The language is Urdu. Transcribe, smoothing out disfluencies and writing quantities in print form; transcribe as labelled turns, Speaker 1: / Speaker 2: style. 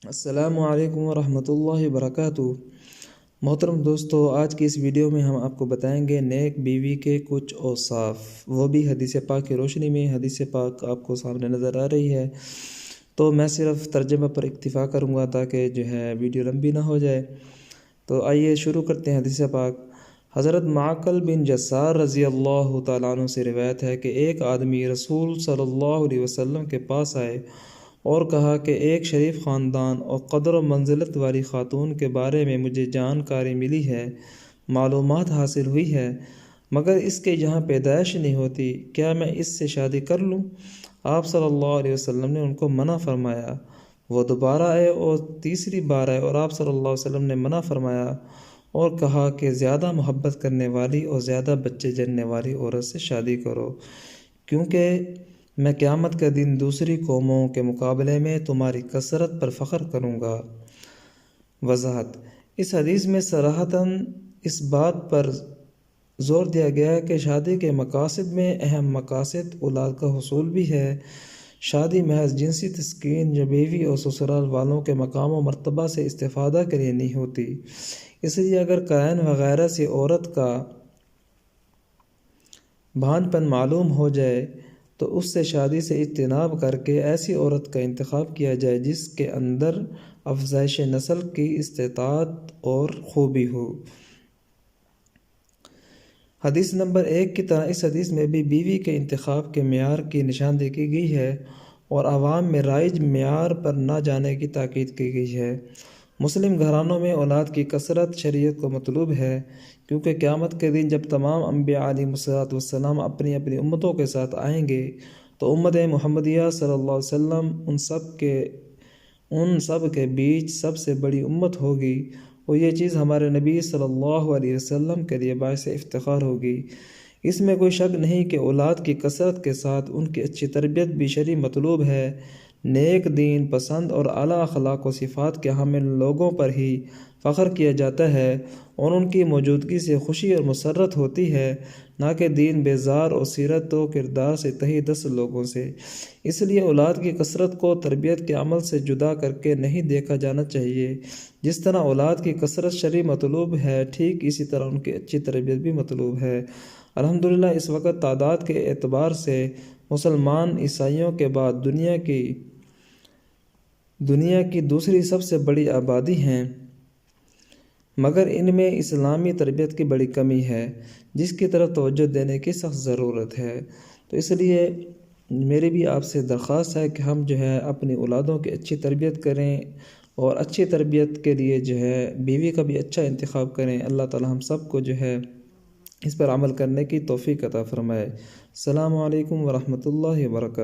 Speaker 1: السلام علیکم ورحمۃ اللہ وبرکاتہ۔ محترم دوستو، آج کی اس ویڈیو میں ہم آپ کو بتائیں گے نیک بیوی کے کچھ اوصاف، وہ بھی حدیث پاک کی روشنی میں۔ حدیث پاک آپ کو سامنے نظر آ رہی ہے، تو میں صرف ترجمہ پر اکتفا کروں گا تاکہ ویڈیو لمبی نہ ہو جائے۔ تو آئیے شروع کرتے ہیں حدیث پاک۔ حضرت معقل بن جسار رضی اللہ تعالیٰ عنہ سے روایت ہے کہ ایک آدمی رسول صلی اللہ علیہ وسلم کے پاس آئے اور کہا کہ ایک شریف خاندان اور قدر و منزلت والی خاتون کے بارے میں مجھے جانکاری ملی ہے، معلومات حاصل ہوئی ہے، مگر اس کے یہاں پیدائش نہیں ہوتی، کیا میں اس سے شادی کر لوں؟ آپ صلی اللہ علیہ وسلم نے ان کو منع فرمایا۔ وہ دوبارہ آئے اور تیسری بار آئے اور آپ صلی اللہ علیہ وسلم نے منع فرمایا اور کہا کہ زیادہ محبت کرنے والی اور زیادہ بچے جننے والی عورت سے شادی کرو، کیونکہ میں قیامت کے دن دوسری قوموں کے مقابلے میں تمہاری کثرت پر فخر کروں گا۔ وضاحت: اس حدیث میں صراحتاً اس بات پر زور دیا گیا ہے کہ شادی کے مقاصد میں اہم مقاصد اولاد کا حصول بھی ہے۔ شادی محض جنسی تسکین یا بیوی اور سسرال والوں کے مقام و مرتبہ سے استفادہ کے لیے نہیں ہوتی۔ اس لیے اگر قرائن وغیرہ سے عورت کا بھان پن معلوم ہو جائے تو اس سے شادی سے اجتناب کر کے ایسی عورت کا انتخاب کیا جائے جس کے اندر افزائش نسل کی استطاعت اور خوبی ہو۔ حدیث نمبر 1 کی طرح اس حدیث میں بھی بیوی کے انتخاب کے معیار کی نشاندہی کی گئی ہے اور عوام میں رائج معیار پر نہ جانے کی تاکید کی گئی ہے۔ مسلم گھرانوں میں اولاد کی کثرت شریعت کو مطلوب ہے، کیونکہ قیامت کے دن جب تمام انبیاء علیہ السلام اپنی اپنی امتوں کے ساتھ آئیں گے تو امت محمدیہ صلی اللہ علیہ وسلم ان سب کے بیچ سب سے بڑی امت ہوگی، اور یہ چیز ہمارے نبی صلی اللہ علیہ وسلم کے لیے باعث افتخار ہوگی۔ اس میں کوئی شک نہیں کہ اولاد کی کثرت کے ساتھ ان کی اچھی تربیت بھی شرعی مطلوب ہے۔ نیک دین پسند اور اعلیٰ اخلاق و صفات کے حامل لوگوں پر ہی فخر کیا جاتا ہے اور ان کی موجودگی سے خوشی اور مسرت ہوتی ہے، نہ کہ دین بیزار اور سیرت و کردار سے تہی دست لوگوں سے۔ اس لیے اولاد کی کثرت کو تربیت کے عمل سے جدا کر کے نہیں دیکھا جانا چاہیے۔ جس طرح اولاد کی کثرت شرعی مطلوب ہے، ٹھیک اسی طرح ان کی اچھی تربیت بھی مطلوب ہے۔ الحمدللہ اس وقت تعداد کے اعتبار سے مسلمان عیسائیوں کے بعد دنیا کی دوسری سب سے بڑی آبادی ہیں، مگر ان میں اسلامی تربیت کی بڑی کمی ہے، جس کی طرف توجہ دینے کی سخت ضرورت ہے۔ تو اس لیے میری بھی آپ سے درخواست ہے کہ ہم اپنی اولادوں کی اچھی تربیت کریں اور اچھی تربیت کے لیے بیوی کا بھی اچھا انتخاب کریں۔ اللہ تعالی ہم سب کو اس پر عمل کرنے کی توفیق عطا فرمائے۔ السلام علیکم ورحمۃ اللہ وبرکاتہ۔